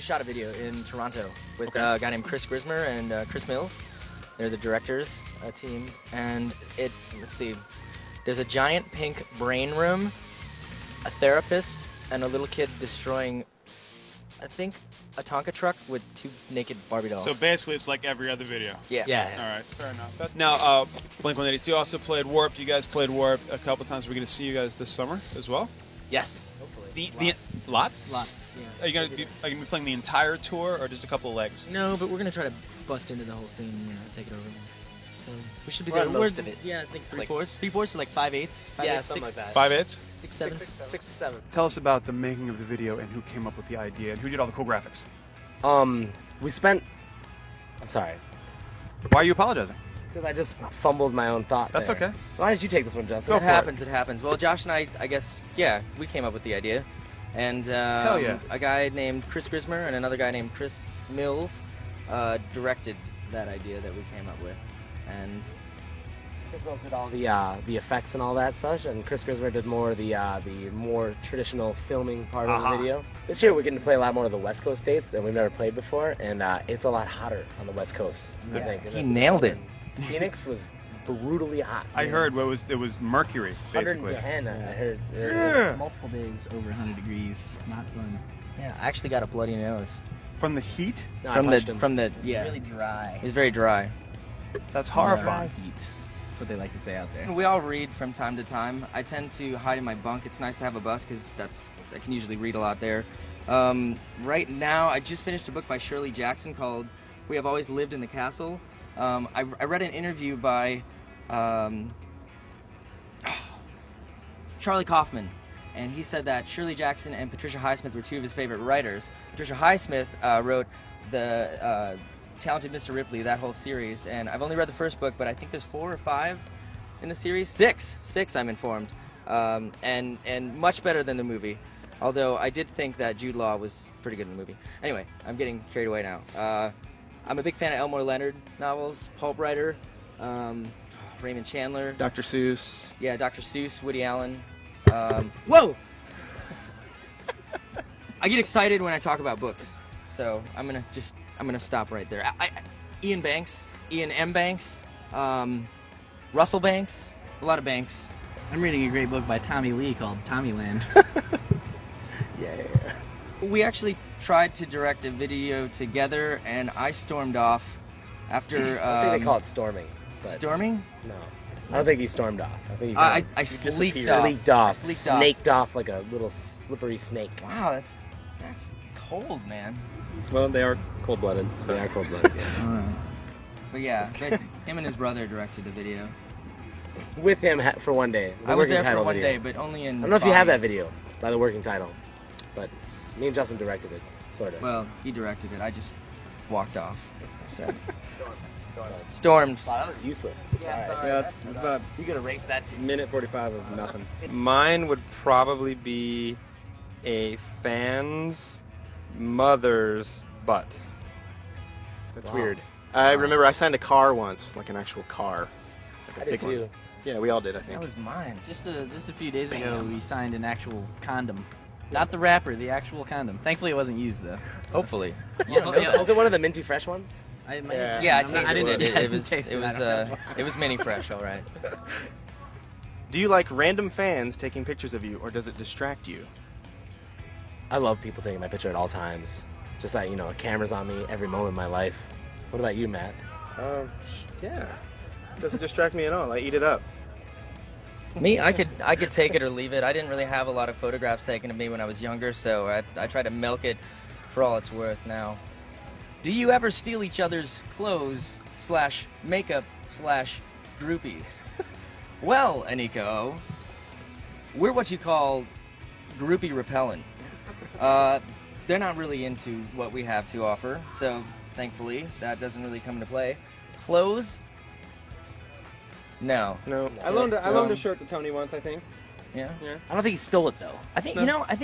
shot a video in Toronto with a guy named Chris Grismer and Chris Mills. They're the directors team, and let's see, there's a giant pink brain room, a therapist, and a little kid destroying, I think, a Tonka truck with 2 naked Barbie dolls. So basically, it's like every other video. Yeah. All right, fair enough. Now, Blink-182 also played Warped. You guys played Warped a couple times. We're going to see you guys this summer as well. Yes. Hopefully. Lots? Lots. Yeah. Are you going to be playing the entire tour or just a couple of legs? No, but we're gonna try to bust into the whole scene and take it over. So we should be We're good. on most of it. Yeah, I think Like- 3/4. 3/4 to like 5/8. Yeah, something like that. 5/8? 6/7. 6 to 7. Tell us about the making of the video and who came up with the idea and who did all the cool graphics. We spent. I'm sorry. Why are you apologizing? Because I just fumbled my own thought. That's there. okay. Why did you take this one, Justin? It happens. It happens. Well, Josh and I guess, yeah, we came up with the idea, and Hell yeah. a guy named Chris Grismer and another guy named Chris Mills directed that idea that we came up with, and Chris Mills did all the effects and all that such, and Chris Grismer did more the more traditional filming part of the video. This year we're getting to play a lot more of the West Coast dates than we've never played before, and it's a lot hotter on the West Coast. I think. he nailed it. Phoenix was brutally hot. I heard it was Mercury, basically. 110. I heard. Yeah. Multiple days over 100 degrees. Not fun. Yeah, I actually got a bloody nose From the heat? No, I from punched him. the yeah. Really dry. It was very dry. That's horrifying. Heat. That's what they like to say out there. We all read from time to time. I tend to hide in my bunk. It's nice to have a bus because I can usually read a lot there. Right now, I just finished a book by Shirley Jackson called "We Have Always Lived in the Castle." I read an interview by Charlie Kaufman, and he said that Shirley Jackson and Patricia Highsmith were 2 of his favorite writers. Patricia Highsmith wrote the Talented Mr. Ripley, that whole series, and I've only read the first book, but I think there's 4 or 5 in the series. 6, I'm informed, and much better than the movie. Although I did think that Jude Law was pretty good in the movie. Anyway, I'm getting carried away now. I'm a big fan of Elmore Leonard novels, pulp writer, Raymond Chandler. Dr. Seuss. Yeah, Dr. Seuss, Woody Allen. Whoa! I get excited when I talk about books, so I'm gonna stop right there. Ian Banks, Ian M. Banks, Russell Banks, a lot of Banks. I'm reading a great book by Tommy Lee called Tommyland. Yeah. We actually tried to direct a video together, and I stormed off after. I think they call it storming. But Storming? No. I don't think you stormed off. I think you I just sleeked off. Sleeked off. Sleeked off. Snaked off like a little slippery snake. Wow, that's cold, man. Well, they are cold-blooded. So. They are cold-blooded, yeah. But yeah, him and his brother directed the video. With him for one day. The I was working there for title one video. day, but only in. I don't know if you have body. that video by the working title, but me and Justin directed it, sort of. Well, he directed it. I just walked off. So. Stormed. Wow, that was useless. Yeah, that's about You could erase that. minute 45 of nothing. Mine would probably be a fan's mother's butt. That's Wow. weird. I remember I signed a car once, like an actual car. Like a I did big too. one. Yeah, we all did, I think. That was mine. Just a few days ago, we signed an actual condom. Not the wrapper, the actual condom. Thankfully, it wasn't used, though. Hopefully. Was it one of the minty fresh ones? Yeah, I tasted it. It didn't was taste it I was don't know. it was mini fresh, all right. Do you like random fans taking pictures of you, or does it distract you? I love people taking my picture at all times. Just like, cameras on me every moment of my life. What about you, Matt? Yeah. Doesn't distract me at all. I eat it up. Me, I could take it or leave it. I didn't really have a lot of photographs taken of me when I was younger, so I try to milk it for all it's worth now. Do you ever steal each other's clothes / makeup / groupies? Well, Aniko, we're what you call groupie repellent. They're not really into what we have to offer, so thankfully that doesn't really come into play. Clothes? No. No. I loaned a shirt to Tony once, I think. Yeah? I don't think he stole it, though. I think,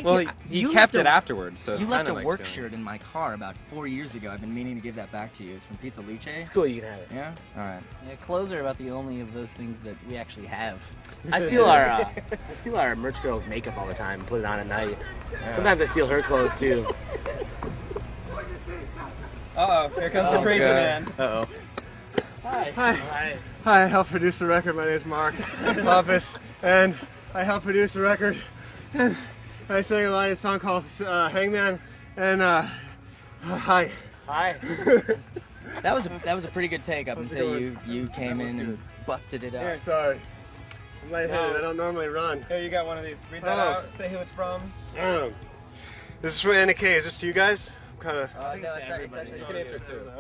Well, he you kept left it afterwards, so You it's left kinda a like work stealing. shirt in my car about 4 years ago. I've been meaning to give that back to you. It's from Pizza Luce. It's cool, you can have it. Yeah? All right. Yeah, clothes are about the only of those things that we actually have. I steal our merch girl's makeup all the time and put it on at night. Sometimes I steal her clothes, too. Uh-oh, here comes the crazy man. Uh-oh. Hi. Hi, I help produce the record. My name is Mark Office, and I help produce the record. And I sang a line of a song called Hangman, and hi. Hi. That was a pretty good take up until you came in and busted it out. Sorry. I'm lightheaded. I don't normally run. Here, you got one of these. Read that out. Say who it's from. This is from Anna Kay. Is this to you guys? I'm kind of. No, it's actually You can answer too.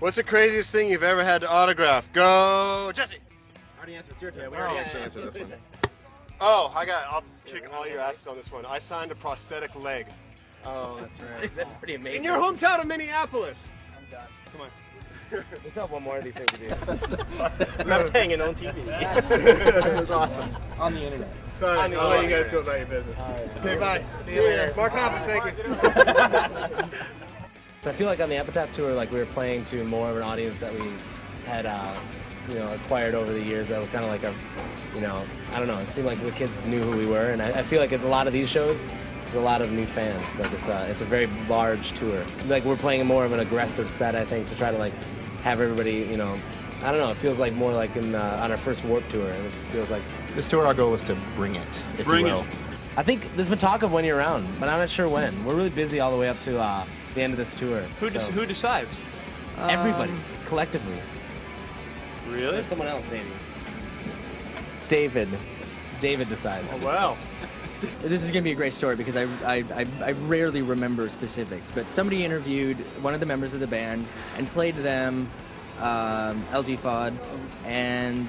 What's the craziest thing you've ever had to autograph? Go, Jesse. Already answered. It's your turn. Yeah, we already actually answered this one. Oh, I'll kick all your asses on this one. I signed a prosthetic leg. Oh, that's right. That's pretty amazing. In your hometown of Minneapolis. I'm done. Come on. Let's have one more of these things to do. Left hanging on TV. It was awesome. On the internet. Sorry, I'll let you guys go about your business. Okay, bye. See you later. Mark Hoppus, thank you. So I feel like on the Epitaph tour, like we were playing to more of an audience that we had, acquired over the years. That was kind of like a, I don't know. It seemed like the kids knew who we were, and I feel like at a lot of these shows, there's a lot of new fans. Like it's a very large tour. Like we're playing more of an aggressive set, I think, to try to like have everybody, I don't know. It feels like more like on our first Warped tour, and it feels like This tour, our goal is to bring it, if Bring you will. it. I think there's been talk of when you're around, but I'm not sure when. We're really busy all the way up to the end of this tour. Who decides? Everybody, collectively. Really? Or someone else, maybe. David decides. Oh, wow. This is going to be a great story because I rarely remember specifics, but somebody interviewed one of the members of the band and played them LG Fod, and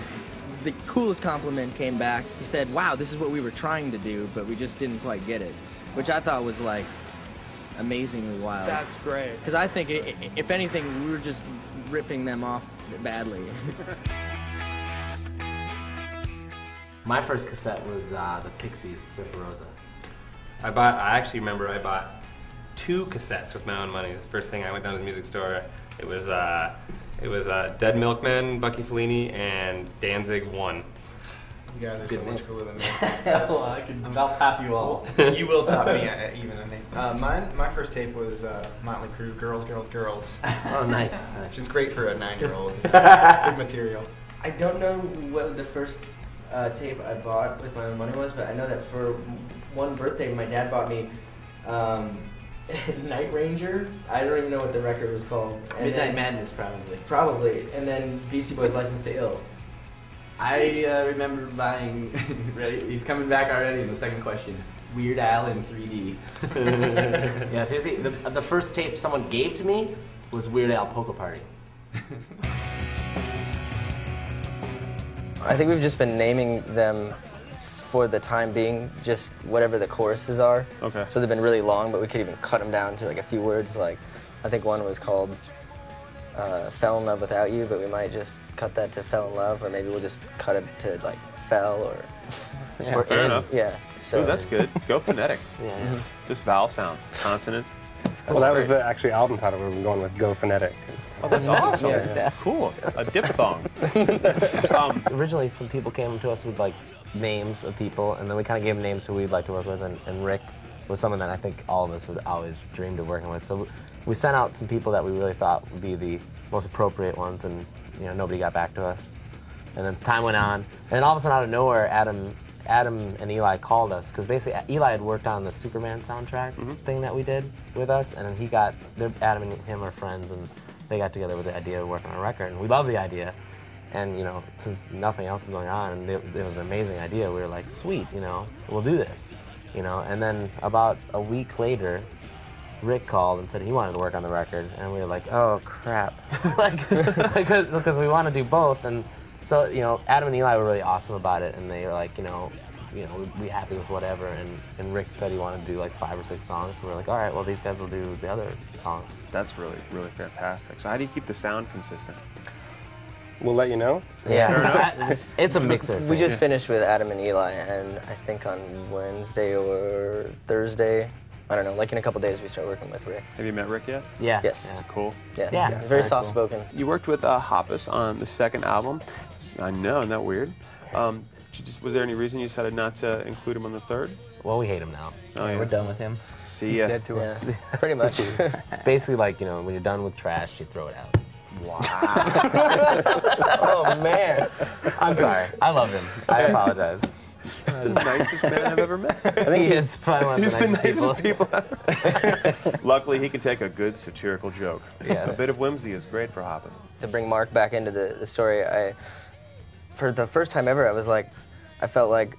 the coolest compliment came back. He said, "Wow, this is what we were trying to do, but we just didn't quite get it," which I thought was like amazingly wild. That's great. Because I think, if anything, we were just ripping them off badly. My first cassette was the Pixies, Superosa. I actually remember I bought 2 cassettes with my own money. The first thing I went down to the music store, it was Dead Milkmen, Bucky Fellini, and Danzig 1. You guys are so much cooler than me. Well, I can about tap you all. You will top me even, I think. My first tape was Motley Crue, Girls, Girls, Girls. Oh, nice. Which is great for a 9-year-old. Good material. I don't know what the first tape I bought with my own money was, but I know that for one birthday, my dad bought me Night Ranger. I don't even know what the record was called. And Midnight Madness, probably. Probably. And then Beastie Boys' License to Ill. I remember buying. Ready? He's coming back already in the second question. Weird Al in 3D. Yeah, seriously, the first tape someone gave to me was Weird Al Polka Party. I think we've just been naming them for the time being, just whatever the choruses are. Okay. So they've been really long, but we could even cut them down to like a few words. Like, I think one was called Fell in Love Without You, but we might just cut that to Fell in Love, or maybe we'll just cut it to like Fell or Fair in. enough. Yeah. So Ooh, that's good. Go phonetic. Yeah. Just vowel sounds, consonants. Well, that was the actually album title we were going with, Go Phonetic. Oh, that's awesome. Yeah. Cool. A diphthong. Originally, some people came to us with like names of people, and then we kind of gave them names who we'd like to work with, and Rick was someone that I think all of us would always dreamed of working with. So we sent out some people that we really thought would be the most appropriate ones, and nobody got back to us. And then time went on, and then all of a sudden, out of nowhere, Adam and Eli called us, because basically Eli had worked on the Superman soundtrack thing that we did with us, and then Adam and him are friends, and they got together with the idea of working on a record, and we loved the idea. And since nothing else is going on, and it was an amazing idea, we were like, sweet, we'll do this, And then about a week later, Rick called and said he wanted to work on the record, and we were like, oh crap, because we want to do both. And so Adam and Eli were really awesome about it, and they were like, we'd be happy with whatever. And Rick said he wanted to do like 5 or 6 songs, so we're like, all right, well these guys will do the other songs. That's really, really fantastic. So how do you keep the sound consistent? We'll let you know. Yeah. It's a mixer. We just finished with Adam and Eli, and I think on Wednesday or Thursday, I don't know, like in a couple days, we start working with Rick. Have you met Rick yet? Yeah. Yes. Yeah. Cool. Yes. Yeah. He's very Very cool. soft-spoken. You worked with Hoppus on the second album. I know, isn't that weird? Was there any reason you decided not to include him on the third? well, we hate him now. Oh, yeah. We're done with him. See He's ya. dead to us. Pretty much. It's basically like, you know, when you're done with trash, you throw it out. Wow. Oh man. I'm sorry. I love him. I apologize. He's the nicest man I've ever met. I think he is probably one of He's the the nicest people. nicest people. Luckily, he can take a good satirical joke. Yes. A bit of whimsy is great for Hoppus. To bring Mark back into the story, for the first time ever, I felt like,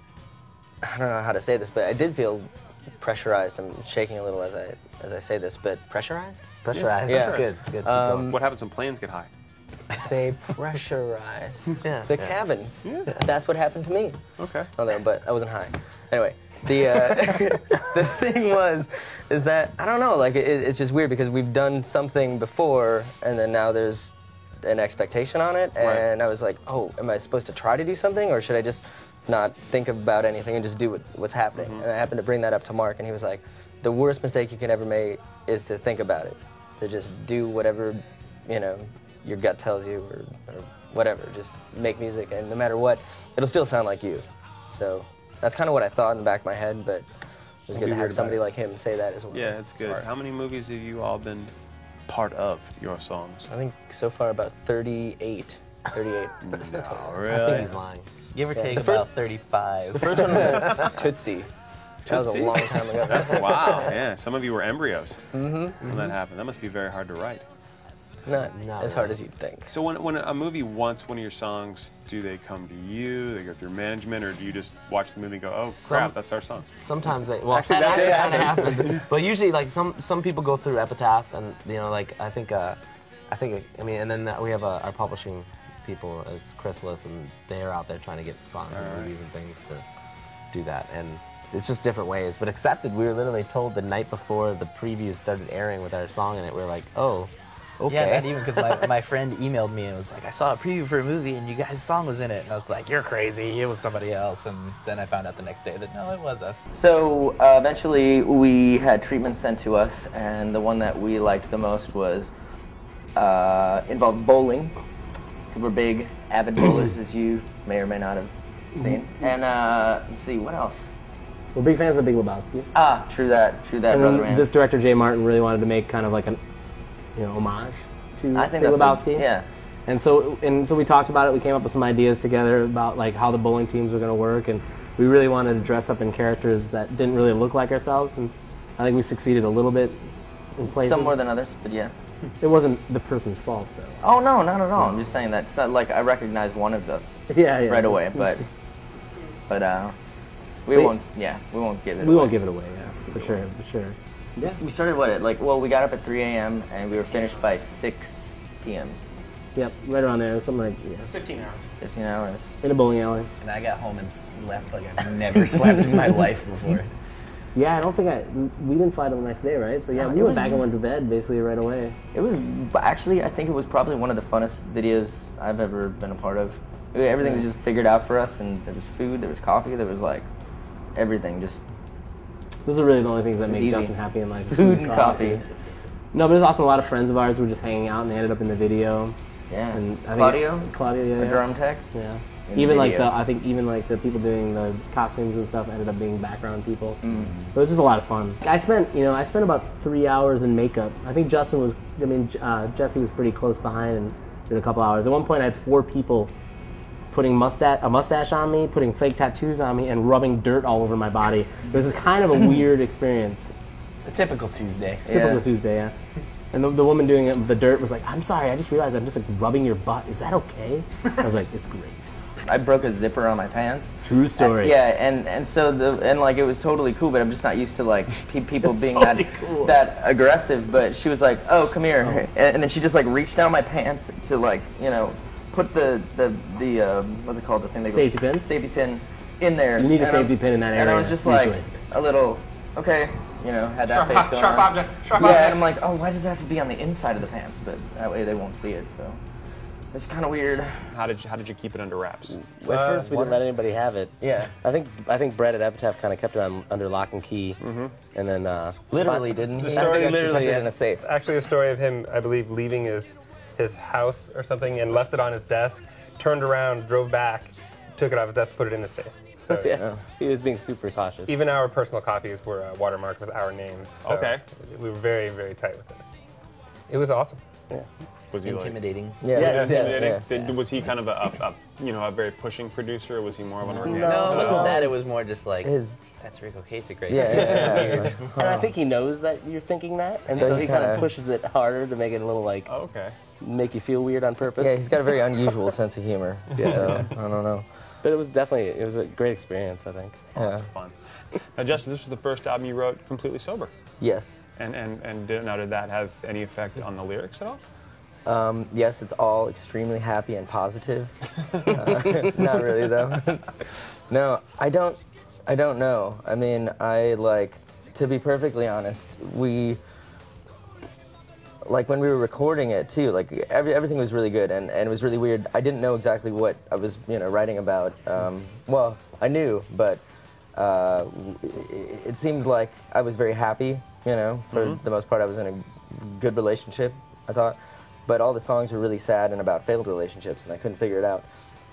I don't know how to say this, but I did feel pressurized. I'm shaking a little as I say this, but pressurized? Pressurized. Yeah. It's good. It's good. Keep going. What happens when planes get high? They pressurize Yeah. the cabins. That's what happened to me. Okay. Although, but I wasn't high. Anyway, the the thing is that I don't know. Like it's just weird because we've done something before, and then now there's an expectation on it, and I was like, oh, am I supposed to try to do something, or should I just not think about anything and just do what's happening? And I happened to bring that up to Mark, and he was like, the worst mistake you can ever make is to think about it, to just do whatever, you know, your gut tells you, or whatever. Just make music, and no matter what, it'll still sound like you. So that's kind of what I thought in the back of my head, but it was good to have somebody like him say that as well. Yeah, it's good. How many movies have you all been part of your songs? I think so far about 38. 38. No, really? I think he's lying. Give or take the first- about 35. The first one was Tootsie. That was a Tootsie? long time ago. Wow, yeah. Some of you were embryos when that happened. That must be very hard to write. Not Not as hard really. as you'd think. So when a movie wants one of your songs, do they come to you, they go through management, or do you just watch the movie and go, oh, crap, that's our song? Sometimes they, well, Actually, that that actually did kind of happened. But usually, like some people go through Epitaph, and you know, like I mean, and then we have our publishing people as Chrysalis, and they're out there trying to get songs and movies and things to do that, and it's just different ways. But Accepted, we were literally told the night before the previews started airing with our song in it, we were like, oh, okay. Yeah, not even because my friend emailed me and was like, I saw a preview for a movie and you guys' song was in it. And I was like, you're crazy, it was somebody else. And then I found out the next day that no, it was us. So eventually we had treatments sent to us, and the one that we liked the most was involved bowling. We're big, avid bowlers, as you may or may not have seen. And let's see, what else? We're big fans of Big Lebowski. Ah, true that, And brother man. this director Jay Martin really wanted to make kind of like an, you know, homage to I think Big that's Lebowski. yeah. And so we talked about it. We came up with some ideas together about like how the bowling teams were going to work, and we really wanted to dress up in characters that didn't really look like ourselves. And I think we succeeded a little bit in places. Some more than others, but yeah. It wasn't the person's fault though. Oh no, not at all. I'm just saying that like I recognized one of us Yeah, right away, but we won't give it away. We won't give it away. Yes, for sure. Yeah. We started we got up at 3 a.m. and we were finished by 6 p.m. Yep, right around there. Something like 15 hours. 15 hours. in a bowling alley. And I got home and slept like I've never slept in my life before. Yeah, I don't think we didn't fly till the next day, right? So yeah, No, we it went was- back and went to bed basically right away. It was actually, I think it was probably one of the funnest videos I've ever been a part of. Everything was just figured out for us, and there was food, there was coffee, there was like everything. Just Those are really the only things that It's make easy. Justin happy in life. is Food and coffee. No, but there's also a lot of friends of ours who were just hanging out, and they ended up in the video. yeah. And I think Claudio, yeah, the yeah. drum tech. Yeah. in the Even like video. I think even like the people doing the costumes and stuff ended up being background people. Mm-hmm. It was just a lot of fun. I spent about 3 hours in makeup. I think Jesse was pretty close behind and did a couple hours. At one point, I had 4 people putting a mustache on me, putting fake tattoos on me, and rubbing dirt all over my body. It was kind of a weird experience. A typical Tuesday. Typical Tuesday, yeah. And the woman doing it with the dirt was like, "I'm sorry, I just realized I'm just like rubbing your butt. Is that okay?" I was like, "It's great." I broke a zipper on my pants. True story. And so it was totally cool, but I'm just not used to like people being totally cool. that aggressive. But she was like, "Oh, come here," and then she just like reached down my pants to like put the what's it called, the thing they Safety pin? safety pin in there. You need a And safety pin in that area. And I was just like usually. a little okay, had that face going Sharp on. object. Sharp Yeah, object. and I'm like, oh, why does it have to be on the inside of the pants? But that way they won't see it. So it's kind of weird. How did you keep it under wraps? At first, we didn't let anybody have it. Yeah. I think Brett at Epitaph kind of kept it under lock and key, and then Literally, didn't he? The story I is think literally she kept it in a safe. Actually, a story of him, I believe, leaving his house or something and left it on his desk, turned around, drove back, took it off his desk, put it in the safe. So, Yeah. He was being super cautious. Even our personal copies were watermarked with our names. So Okay. We were very, very tight with it. It was awesome. Yeah. Was he Intimidating. Yeah. Yes, intimidating? yeah. Was he kind of a very pushing producer? Or was he more of an organic? No, it wasn't that. It was more just like, His that's Rico Kasich right yeah, there. yeah, That's yeah. weird. And I think he knows that you're thinking that, and So so he he kind of kinda- pushes it harder to make it a little like Oh, okay. make you feel weird on purpose. Yeah, he's got a very unusual sense of humor. Yeah. So, I don't know. But it was a great experience, I think. Oh, that's fun. Now, Justin, this was the first album you wrote completely sober. Yes. And now, did that have any effect on the lyrics at all? Yes, it's all extremely happy and positive. Not really though. No, I don't know. I mean, to be perfectly honest, when we were recording it too, like everything was really good and it was really weird. I didn't know exactly what I was, writing about. Well, I knew, but it seemed like I was very happy, for the most part. I was in a good relationship, I thought. But all the songs were really sad and about failed relationships, and I couldn't figure it out.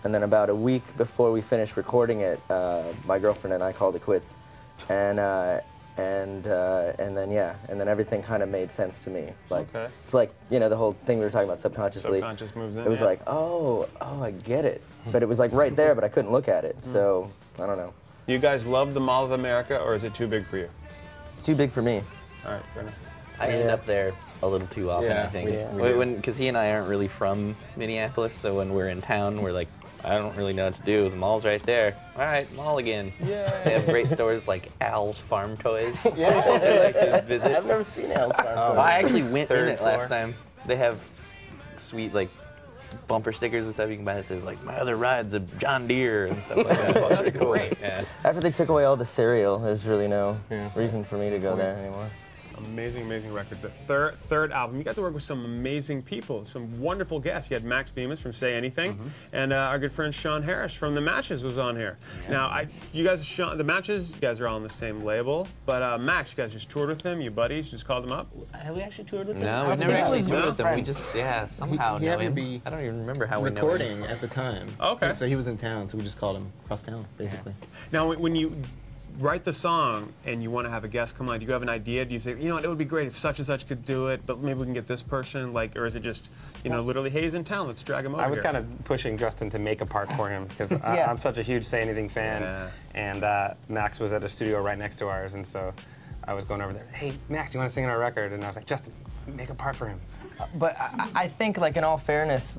And then about a week before we finished recording it, my girlfriend and I called it quits, and then everything kind of made sense to me. Okay. It's like the whole thing we were talking about subconsciously. Subconscious moves in. It was yeah. like, oh, I get it. But it was like right there, but I couldn't look at it. So I don't know. You guys love the Mall of America, or is it too big for you? It's too big for me. All right, Brennan. I end up there a little too often, Yeah, I think. we do. Because he and I aren't really from Minneapolis, so when we're in town, we're like, I don't really know what to do. The mall's right there. All right, mall again. Yeah. They have great stores like Al's Farm Toys. Yeah. I like to visit. I've never seen Al's Farm Toys. I actually went in Third it last time. They have sweet bumper stickers and stuff you can buy that says my other ride's a John Deere and stuff like that. That's great. Yeah. After they took away all the cereal, there's really no reason for me to go there anymore. Amazing record. The third album. You got to work with some amazing people, some wonderful guests. You had Max Bemis from Say Anything, and our good friend Sean Harris from The Matches was on here. Yeah. Now, The Matches, you guys are all on the same label, but Max, you guys just toured with him, you buddies, just called him up? Have we actually toured with him? No, we've never actually toured with them. We just, somehow He know happened to him. be I don't even remember how we know him. recording at the time. Okay. So he was in town, so we just called him across town, basically. Now, when you write the song and you want to have a guest come on, do you have an idea? Do you say, it would be great if such and such could do it, but maybe we can get this person, or is it just, literally, hey, he's in town, let's drag him over I was here? kind of pushing Justin to make a part for him because I'm such a huge Say Anything fan, and Max was at a studio right next to ours, and so I was going over there, hey, Max, you want to sing on our record? And I was like, Justin, make a part for him. But I think, in all fairness,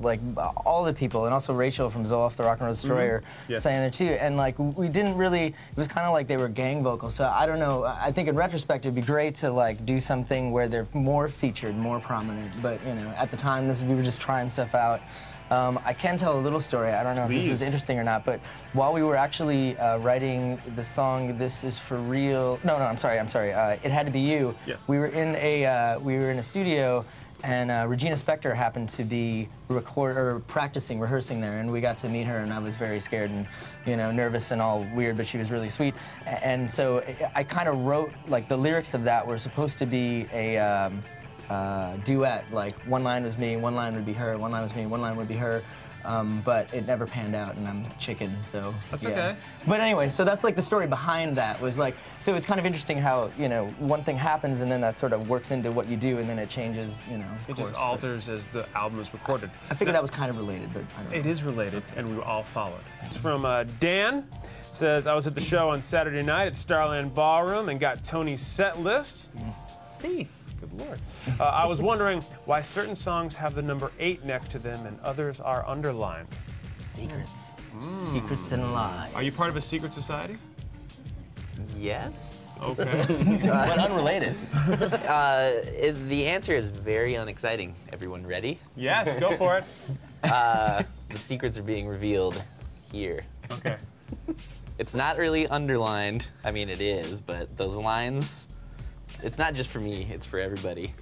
all the people, and also Rachel from Zoloft, the Rock and Roll Destroyer, sang there too. And we didn't really. It was kind of like they were gang vocals. So I don't know. I think in retrospect, it'd be great to do something where they're more featured, more prominent. But at the time, we were just trying stuff out. I can tell a little story. I don't know if this is interesting or not, but while we were actually writing the song "This Is for Real," I'm sorry. It Had to Be You. Yes. We were in a studio. And Regina Spektor happened to be rehearsing there, and we got to meet her, and I was very scared and, nervous and all weird, but she was really sweet. And so I kind of wrote, the lyrics of that were supposed to be a duet, one line was me, one line would be her, one line was me, one line would be her. But it never panned out, and I'm chicken, so That's yeah. okay. But anyway, so that's the story behind that was so it's kind of interesting how one thing happens and then that sort of works into what you do and then it changes, It just alters as the album is recorded. I figured that was kind of related, but I don't know. It is related, and we all followed. It's from Dan. It says, I was at the show on Saturday night at Starland Ballroom and got Tony's set list. Thief. Good Lord. I was wondering why certain songs have the number 8 next to them and others are underlined. Secrets. Secrets and lies. Are you part of a secret society? Yes. Okay. But unrelated. The answer is very unexciting. Everyone ready? Yes, go for it. The secrets are being revealed here. Okay. It's not really underlined. I mean, it is, but those lines, it's not just for me, it's for everybody.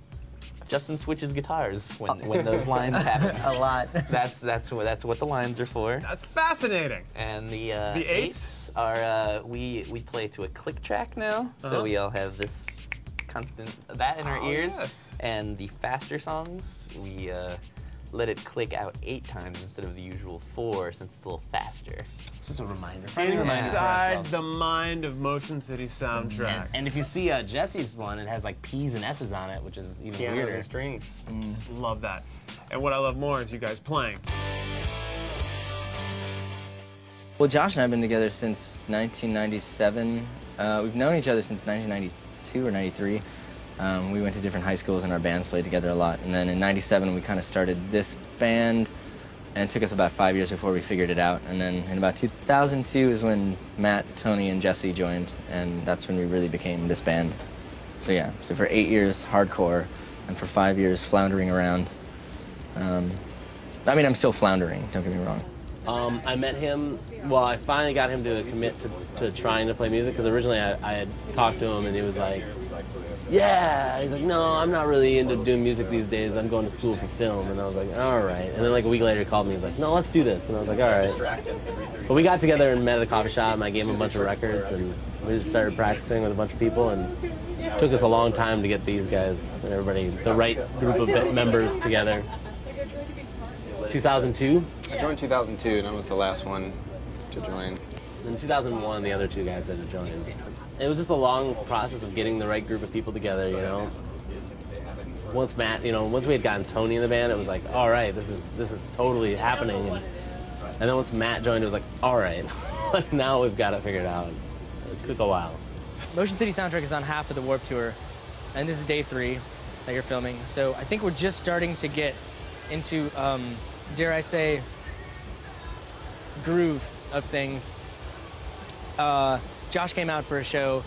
Justin switches guitars when those lines happen. A lot. That's what the lines are for. That's fascinating. And the eights are we play to a click track now, so we all have this constant that in our ears. Yes. And the faster songs, we let it click out 8 times instead of the usual 4, since it's a little faster. It's just a reminder. Inside the mind of Motion City Soundtrack. And if you see Jesse's one, it has like P's and S's on it, which is even Pianos weirder. and strings. Love that. And what I love more is you guys playing. Well, Josh and I have been together since 1997. We've known each other since 1992 or 93. We went to different high schools and our bands played together a lot. And then in 97 we kind of started this band, and it took us about 5 years before we figured it out. And then in about 2002 is when Matt, Tony, and Jesse joined, and that's when we really became this band. So yeah, so for 8 years, hardcore, and for 5 years, floundering around. I mean, I'm still floundering, don't get me wrong. I met him, well, I finally got him to commit to trying to play music, because originally I had talked to him and he was like, yeah, he's like, no, I'm not really into doing music these days, I'm going to school for film. And I was like, all right. And then like a week later he called me, he's like, no, let's do this. And I was like, all right. But we got together and met at a coffee shop, and I gave him a bunch of records, and we just started practicing with a bunch of people, and it took us a long time to get these guys and everybody, the right group of members together. 2002? I joined 2002, and I was the last one to join. In 2001, the other 2 guys had to join. It was just a long process of getting the right group of people together, you know. Once Matt, once we had gotten Tony in the band, it was like, all right, this is totally happening. And then once Matt joined, it was like, all right, now we've got it figured out. It took a while. Motion City Soundtrack is on half of the Warped Tour, and this is day 3 that you're filming. So I think we're just starting to get into, dare I say, groove of things. Josh came out for a show,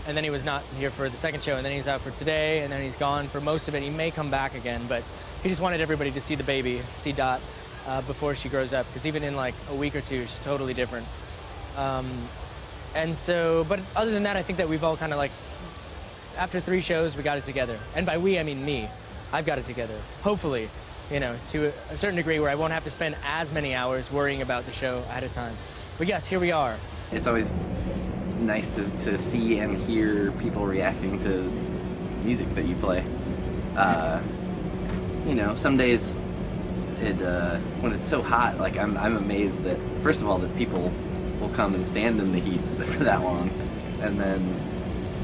and then he was not here for the second show, and then he was out for today, and then he's gone for most of it. He may come back again, but he just wanted everybody to see the baby, to see Dot, before she grows up, because even in like a week or 2, she's totally different. And so, but other than that, I think that we've all kind of like, after 3 shows, we got it together. And by we, I mean me. I've got it together. Hopefully, to a certain degree where I won't have to spend as many hours worrying about the show ahead of time. But yes, here we are. It's always nice to see and hear people reacting to music that you play. Some days when it's so hot, like I'm amazed that, first of all, that people will come and stand in the heat for that long, and then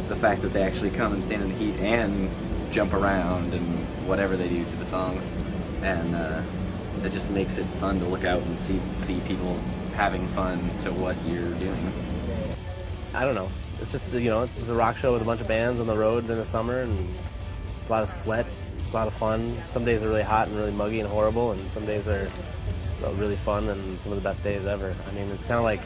the fact that they actually come and stand in the heat and jump around and whatever they do to the songs, and it just makes it fun to look out and see people having fun to what you're doing. I don't know. It's just, it's just a rock show with a bunch of bands on the road in the summer, and it's a lot of sweat. It's a lot of fun. Some days are really hot and really muggy and horrible, and some days are really fun and some of the best days ever. I mean, it's kind of like,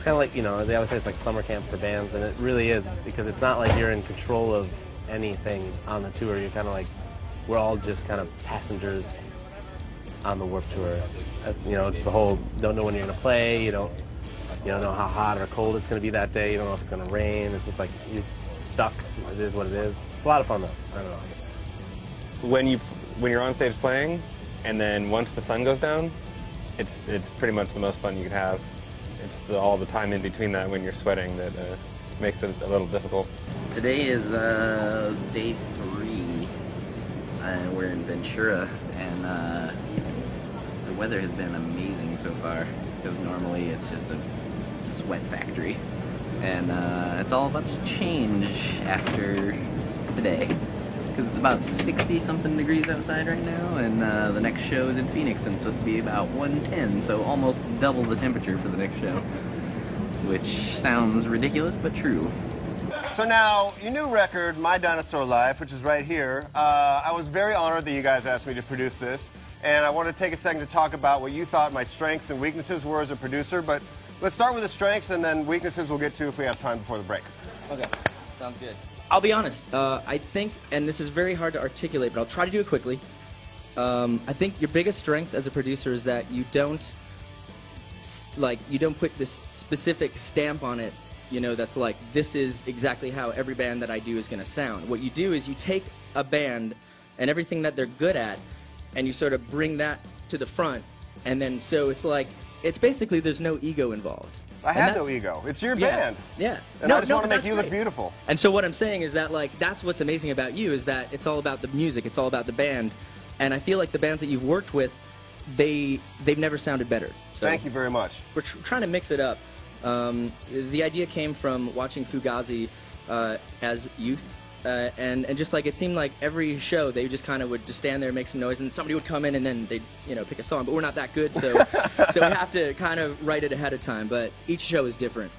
they always say it's like summer camp for bands, and it really is, because it's not like you're in control of anything on the tour. You're kind of like, we're all just kind of passengers on the Warped Tour. It's the whole, don't know when you're going to play, you don't know how hot or cold it's going to be that day, you don't know if it's going to rain, it's just like, you're stuck, it is what it is. It's a lot of fun though, I don't know. When you're on stage playing, and then once the sun goes down, it's pretty much the most fun you can have. It's all the time in between that when you're sweating that makes it a little difficult. Today is day 3, and we're in Ventura, and the weather has been amazing so far, because normally it's just a sweat factory, and it's all about to change after today, because it's about 60-something degrees outside right now, and the next show is in Phoenix, and it's supposed to be about 110, so almost double the temperature for the next show, which sounds ridiculous, but true. So now, your new record, My Dinosaur Life, which is right here, I was very honored that you guys asked me to produce this, and I want to take a second to talk about what you thought my strengths and weaknesses were as a producer, but let's start with the strengths, and then weaknesses we'll get to if we have time before the break. Okay, sounds good. I'll be honest, I think, and this is very hard to articulate, but I'll try to do it quickly. I think your biggest strength as a producer is that you don't put this specific stamp on it, that's like, this is exactly how every band that I do is going to sound. What you do is you take a band and everything that they're good at, and you sort of bring that to the front, and then so it's basically there's no ego involved. I have no ego. It's your band. Yeah. And I just want to make you look beautiful. And so what I'm saying is that, that's what's amazing about you, is that it's all about the music, it's all about the band, And I feel like the bands that you've worked with, they've never sounded better. So Thank you very much. We're trying to mix it up. The idea came from watching Fugazi as youth. And just like it seemed like every show they just kind of would just stand there and make some noise and somebody would come in and then they'd pick a song, but we're not that good, so we have to kind of write it ahead of time, but each show is different.